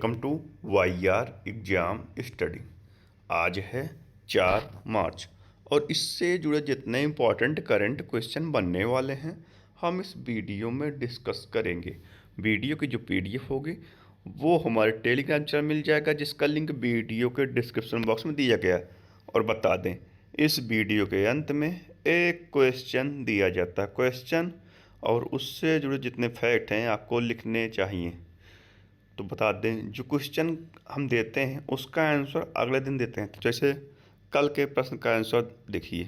Welcome to Y R exam study. आज है 4 मार्च और इससे जुड़े जितने इम्पोर्टेंट करंट क्वेश्चन बनने वाले हैं हम इस वीडियो में डिस्कस करेंगे। वीडियो की जो पीडीएफ होगी वो हमारे टेलीग्राम चैनल मिल जाएगा, जिसका लिंक वीडियो के डिस्क्रिप्शन बॉक्स में दिया गया है। और बता दें, इस वीडियो के अंत में एक क्वेश्चन दिया जाता है क्वेश्चन और उससे जुड़े जितने फैक्ट हैं आपको लिखने चाहिए। तो बता दें, जो क्वेश्चन हम देते हैं उसका आंसर अगले दिन देते हैं। तो जैसे कल के प्रश्न का आंसर देखिए।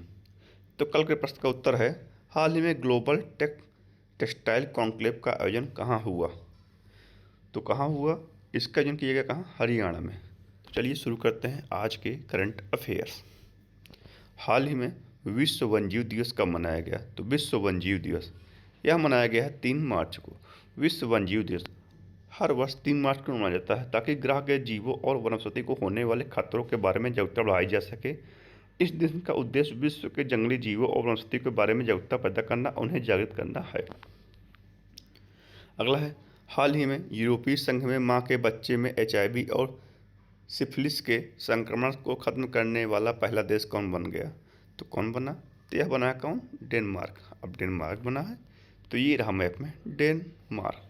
तो कल के प्रश्न का उत्तर है, हाल ही में ग्लोबल टेक्सटाइल कॉन्क्लेव का आयोजन कहाँ हुआ। तो कहाँ हुआ, इसका आयोजन किया गया कहाँ, हरियाणा में। तो चलिए शुरू करते हैं आज के करंट अफेयर्स। हाल ही में विश्व वन्यजीव दिवस कब मनाया गया। तो विश्व वन्यजीव दिवस यह मनाया गया है 3 मार्च को। विश्व वन्यजीव दिवस हर वर्ष 3 मार्च को मनाया जाता है ताकि ग्रह के जीवों और वनस्पति को होने वाले खतरों के बारे में जागरूकता बढ़ाई जा सके। इस दिन का उद्देश्य विश्व के जंगली जीवों और वनस्पति के बारे में जागरूकता पैदा करना, उन्हें जागृत करना है। अगला है, हाल ही में यूरोपीय संघ में मां के बच्चे में HIV और सिफिलिस के संक्रमण को खत्म करने वाला पहला देश कौन बन गया। तो कौन बना, तो यह बना है कौन, डेनमार्क। अब डेनमार्क बना है, तो ये रहा मैप में डेनमार्क।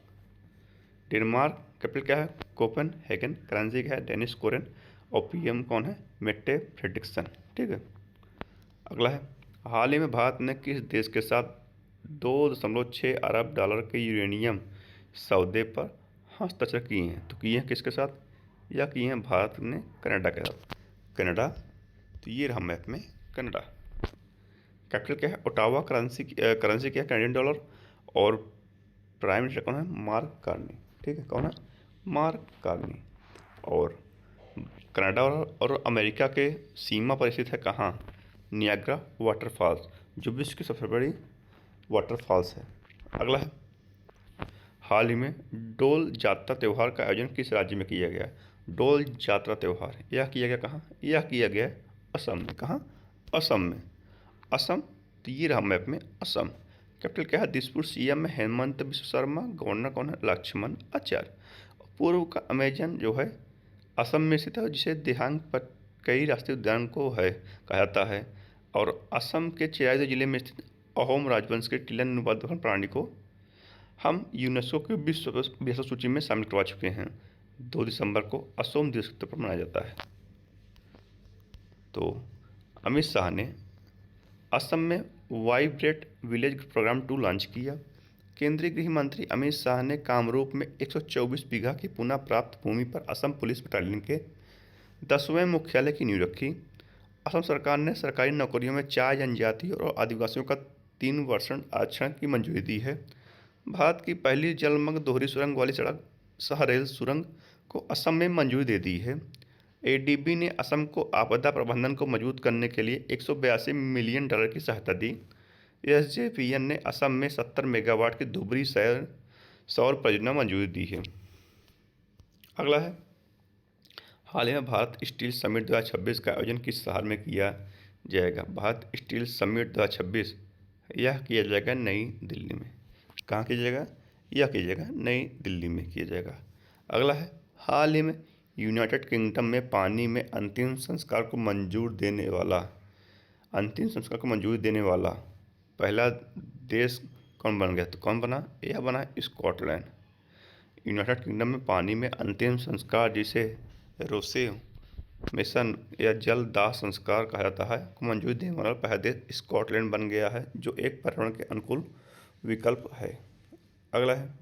डेनमार्क कैपिटल क्या है, कोपेनहेगन। करेंसी क्या है, डेनिश कोरेन। और PM कौन है, मेट्टे फ्रेडरिक्सन। ठीक है। अगला है, हाल ही में भारत ने किस देश के साथ $2.6 अरब के यूरेनियम सौदे पर हस्ताक्षर किए हैं। तो किए हैं किसके साथ, या किए हैं भारत ने कनाडा के साथ, कनाडा। तो ये रहा मैप में कनाडा। कैपिटल क्या है, ओटावा। करेंसी क्या है, कैनेडियन डॉलर। और प्राइम मिनिस्टर कौन है, मार्क कार्नी। ठीक है, कौन है, मार्क कार्नी। और कनाडा और अमेरिका के सीमा पर स्थित है कहाँ, नियाग्रा वाटरफॉल्स, जो विश्व की सबसे बड़ी वाटरफॉल्स है। अगला है, हाल ही में डोल जात्रा त्यौहार का आयोजन किस राज्य में किया गया। डोल जात्रा त्यौहार यह किया गया कहाँ, यह किया गया असम में। कहाँ, असम में। असम, तो ये रहा मैप में असम। कैपिटल क्या है, दिसपुर। CM है हेमंत बिश्व शर्मा। गवर्नर कौन है, लक्ष्मण आचार्य। पूर्व का अमेजन जो है असम में स्थित है, जिसे देहांग पर कई राष्ट्रीय उद्यान को है कहा जाता है। और असम के चिरायदो जिले में स्थित अहोम राजवंश के टिलन नुबद्ध प्राणी को हम यूनेस्को की विश्व सूची में शामिल करवा चुके हैं। 2 दिसंबर को असोम दिवस के तौर पर मनाया जाता है। तो अमित शाह ने असम में वाइब्रेट विलेज प्रोग्राम 2 लॉन्च किया। केंद्रीय गृह मंत्री अमित शाह ने कामरूप में 124 बीघा की पुनः प्राप्त भूमि पर असम पुलिस बटालियन के 10वें मुख्यालय की नींव रखी। असम सरकार ने सरकारी नौकरियों में 4 जनजाति और आदिवासियों का 3% आरक्षण की मंजूरी दी है। भारत की पहली जलमग्न दोहरी सुरंग वाली सड़क सहरेल सुरंग को असम में मंजूरी दे दी है। ADB ने असम को आपदा प्रबंधन को मजबूत करने के लिए $182 मिलियन की सहायता दी। SJVN ने असम में 70 मेगावाट की धुबरी सौर परियोजना मंजूरी दी है। अगला है, हाल ही में भारत स्टील समिट 2026 का आयोजन किस शहर में किया जाएगा। भारत स्टील समिट 2026 यह किया जाएगा नई दिल्ली में। कहाँ किया जाएगा, यह किया जाएगा नई दिल्ली में किया जाएगा। अगला है, हाल ही में यूनाइटेड किंगडम में पानी में अंतिम संस्कार को मंजूरी देने वाला पहला देश कौन बन गया। तो कौन बना, यह बना स्कॉटलैंड। यूनाइटेड किंगडम में पानी में अंतिम संस्कार, जिसे रोसे मिशन या जल दाह संस्कार कहा जाता है, को मंजूरी देने वाला पहला देश स्कॉटलैंड बन गया है, जो एक पर्यावरण के अनुकूल विकल्प है। अगला है,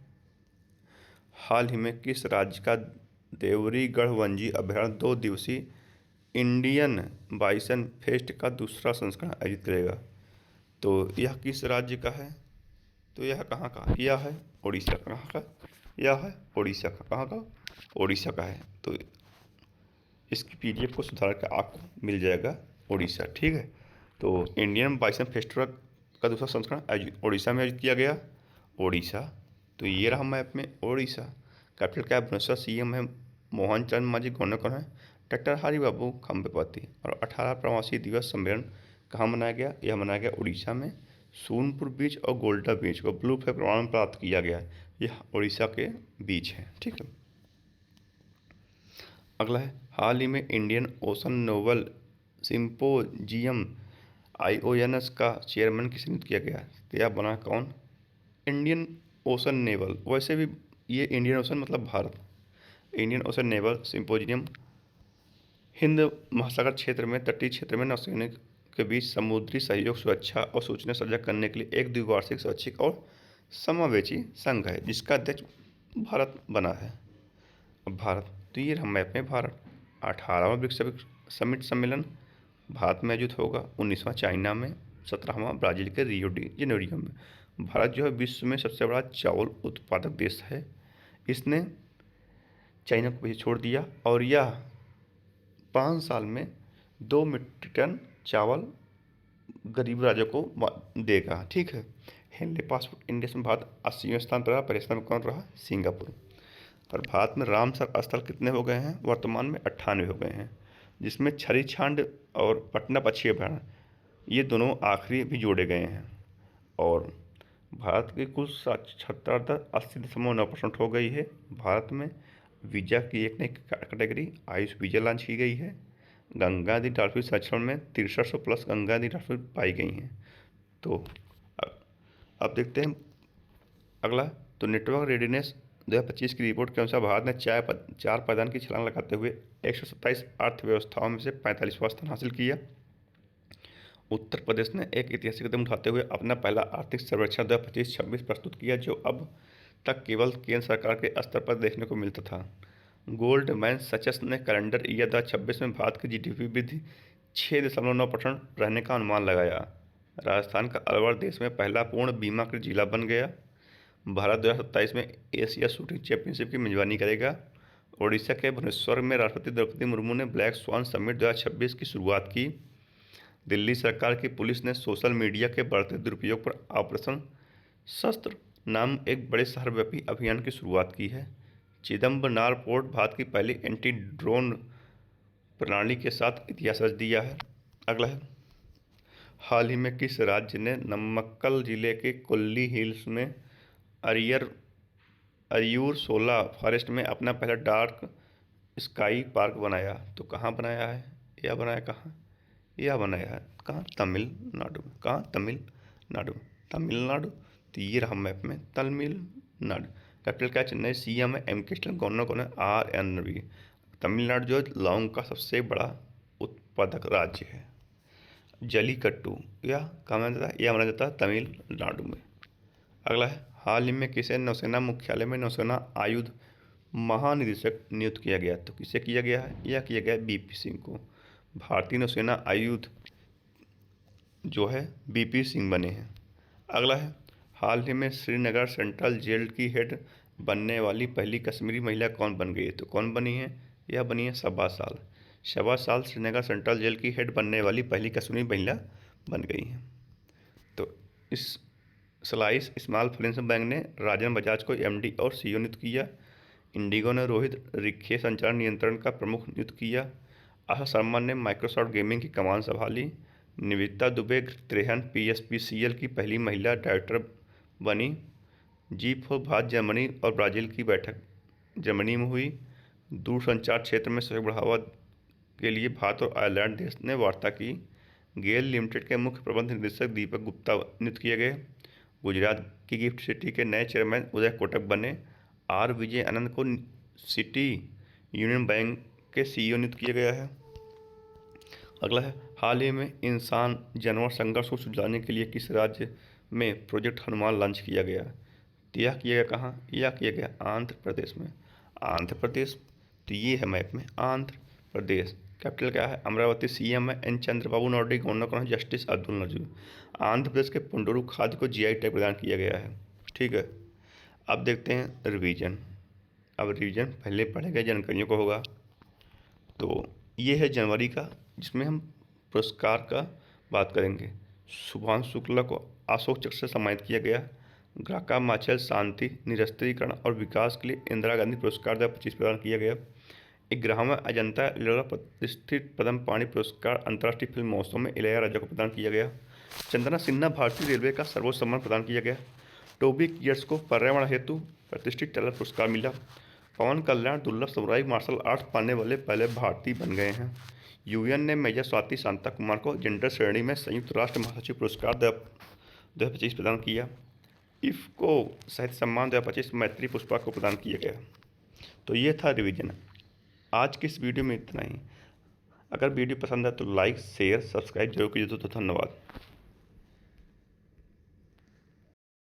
हाल ही में किस राज्य का देवरीगढ़ वन्यजीव अभयारण्य 2 दिवसीय इंडियन बाइसन फेस्ट का दूसरा संस्करण आयोजित करेगा। तो यह किस राज्य का है, तो यह कहाँ का, यह है उड़ीसा। कहाँ का, यह है उड़ीसा का। कहाँ का, उड़ीसा का है। तो इसकी PDF को सुधार कर आपको मिल जाएगा उड़ीसा। ठीक है। तो इंडियन बाइसन फेस्टिवल का दूसरा संस्करण उड़ीसा में आयोजित किया गया, उड़ीसा। तो ये रहा मैप में उड़ीसा। कैपिटल क्या है, भुवनेश्वर। CM है मोहन चंद मांझी। गवर्नर कौन है, डॉक्टर हरिबाबू खम्बेपति। और 18 प्रवासी दिवस सम्मेलन कहाँ मनाया गया, यह मनाया गया उड़ीसा में। सोनपुर बीच और गोल्डा बीच को ब्लू फ्लैग प्रमाण प्राप्त किया गया। यह उड़ीसा के बीच है। ठीक है। अगला है, हाल ही में Indian Ocean naval symposium IONS का चेयरमैन किसे नियुक्त किया गया? तो यह बना कौन? इंडियन ओशन नेवल, वैसे भी ये इंडियन ओशन मतलब Bharat. Indian ocean naval symposium Hind महासागर क्षेत्र में तटीय क्षेत्र में नौसैनिक के बीच समुद्री सहयोग, सुरक्षा और सूचना साझा करने के लिए एक द्विवार्षिक स्वैच्छिक और समावेशी संघ है, जिसका अध्यक्ष भारत बना है। अब भारत, तो ये रहा मैप में भारत। 18वां ब्रिक्स समिट सम्मेलन भारत में आयोजित होगा। 19वां चाइना में, 17वां ब्राज़ील के रियो डी जेनेरियो में। भारत जो है विश्व में सबसे बड़ा चावल उत्पादक देश है। इसने चाइना को पीछे छोड़ दिया और यह 5 साल में 2 मीट्रिक टन चावल गरीब राज्यों को देगा। ठीक है। हेनले पासपोर्ट इंडेक्स में भारत 80वें स्थान पर रहा। पहले स्थान पर कौन रहा? सिंगापुर। और भारत में रामसर स्थल कितने हो गए हैं? वर्तमान में 98 हो गए हैं, जिसमें छरी छांड और पटना पक्षी अभयारण्य, ये दोनों आखिरी भी जोड़े गए हैं। और भारत की कुल साक्षरता दर 80.9% हो गई है। भारत में वीजा की एक नई कैटेगरी आयुष वीजा लॉन्च की गई है। गंगा नदी डॉल्फिन संरक्षण में 6300 प्लस गंगा नदी डॉल्फिन पाई गई हैं। तो अब देखते हैं अगला। तो नेटवर्क रेडीनेस 2025 की रिपोर्ट के अनुसार भारत ने 4 पायदान की छलांग लगाते हुए 127 अर्थव्यवस्थाओं में से 45वां स्थान हासिल किया। उत्तर प्रदेश ने एक ऐतिहासिक कदम उठाते हुए अपना पहला आर्थिक सर्वेक्षण 2025-26 प्रस्तुत किया, जो अब तक केवल केंद्र सरकार के स्तर पर देखने को मिलता था। गोल्डमैन सचेस ने कैलेंडर ईयर 2026 में भारत की GDP वृद्धि 6.9% रहने का अनुमान लगाया। राजस्थान का अलवर देश में पहला पूर्ण बीमाकृत जिला बन गया। भारत 2027 में एशिया शूटिंग चैंपियनशिप की मेजबानी करेगा। ओडिशा के भुवनेश्वर में राष्ट्रपति द्रौपदी मुर्मू ने ब्लैक स्वान समिट 2026 की शुरुआत की। दिल्ली सरकार की पुलिस ने सोशल मीडिया के बढ़ते दुरुपयोग पर ऑपरेशन शस्त्र नाम एक बड़े शहरव्यापी अभियान की शुरुआत की है। चिदम्बरनार पोर्ट भारत की पहली एंटी ड्रोन प्रणाली के साथ इतिहास रच दिया है। अगला है, हाल ही में किस राज्य ने नमक्कल जिले के कोल्ली हिल्स में अरियूर शोला फॉरेस्ट में अपना पहला डार्क स्काई पार्क बनाया? तो कहाँ बनाया है? यह बनाया कहाँ? यह बनाया है कहाँ? तमिलनाडु में। कहाँ? तमिलनाडु। तमिलनाडु, तो ये रहा मैप में तमिलनाडु। कैपिटल क्या? चेन्नई। CM है M.K. स्टालिन। गवर्नर कौन है? RN रवि। तमिलनाडु जो है लौंग का सबसे बड़ा उत्पादक राज्य है। जलीकट्टू यह कहाँ माना जाता है? यह माना जाता है तमिलनाडु में। अगला है, हाल ही में किसे नौसेना मुख्यालय में नौसेना आयुध महानिदेशक नियुक्त किया गया? तो किसे किया गया है? यह किया गया BP सिंह को। भारतीय नौसेना आयुध जो है BP सिंह बने हैं। अगला है, हाल ही में श्रीनगर सेंट्रल जेल की हेड बनने वाली पहली कश्मीरी महिला कौन बन गई है? तो कौन बनी है? यह बनी है शबा साल। शबा साल श्रीनगर सेंट्रल जेल की हेड बनने वाली पहली कश्मीरी महिला बन गई हैं। तो इस स्लाइस स्मॉल फाइनेंस बैंक ने राजन बजाज को MD और CEO नियुक्त किया। इंडिगो ने रोहित रिखे संचार नियंत्रण का प्रमुख नियुक्त किया। आशा शर्मा ने माइक्रोसॉफ्ट गेमिंग की कमान संभाली। निविता दुबे त्रेहन PSPCL की पहली महिला डायरेक्टर बनी। G4 भारत, जर्मनी और ब्राज़ील की बैठक जर्मनी में हुई। दूरसंचार क्षेत्र में सहयोग बढ़ावा के लिए भारत और आयरलैंड देश ने वार्ता की। गेल लिमिटेड के मुख्य प्रबंध निदेशक दीपक गुप्ता नियुक्त किए गए। गुजरात की गिफ्ट सिटी के नए चेयरमैन उदय कोटक बने। R विजय आनंद को सिटी यूनियन बैंक के CEO नियुक्त किया गया है। अगला है, हाल ही में इंसान जानवर संघर्ष को सुलझाने के लिए किस राज्य में प्रोजेक्ट हनुमान लॉन्च किया गया? तो यह किया गया कहाँ? यह किया गया आंध्र प्रदेश में। आंध्र प्रदेश, तो ये है मैप में आंध्र प्रदेश। कैपिटल क्या है? अमरावती। CM है N चंद्रबाबू नायडू। गवर्नर कौन है? जस्टिस अब्दुल नजीर। आंध्र प्रदेश के पुंडरू खाद्य को GI टैग प्रदान किया गया है। ठीक है। अब देखते हैं रिवीजन। अब रिवीजन पहले पढ़े गए जानकारियों को होगा। तो ये है जनवरी का, जिसमें हम पुरस्कार का बात करेंगे। शुभांशु शुक्ला को अशोक चक्र से सम्मानित किया गया। ग्राका माचल शांति, निरस्त्रीकरण और विकास के लिए इंदिरा गांधी पुरस्कार 2025 प्रदान किया गया। 11वां अजंता एलोरा प्रतिष्ठित पद्म पाणि पुरस्कार अंतर्राष्ट्रीय फिल्म महोत्सव में इलैयाराजा को प्रदान किया गया। चंदना सिन्हा भारतीय रेलवे का सर्वोच्च सम्मान प्रदान किया गया। टोबी कियर्स को पर्यावरण हेतु प्रतिष्ठित टेलर पुरस्कार मिला। पवन कल्याण दुर्लभ सामुराई मार्शल आर्ट्स पाने वाले पहले भारतीय बन गए हैं। यूएन ने मेजर स्वाति शांता कुमार को जेंडर श्रेणी में संयुक्त राष्ट्र महासचिव पुरस्कार 2025 प्रदान किया। इफ्को साहित्य सम्मान 2025 मैत्री पुष्पा को प्रदान किया गया। तो ये था रिवीजन। आज की इस वीडियो में इतना ही। अगर वीडियो पसंद है तो लाइक शेयर सब्सक्राइब जरूर कीजिए। तो धन्यवाद।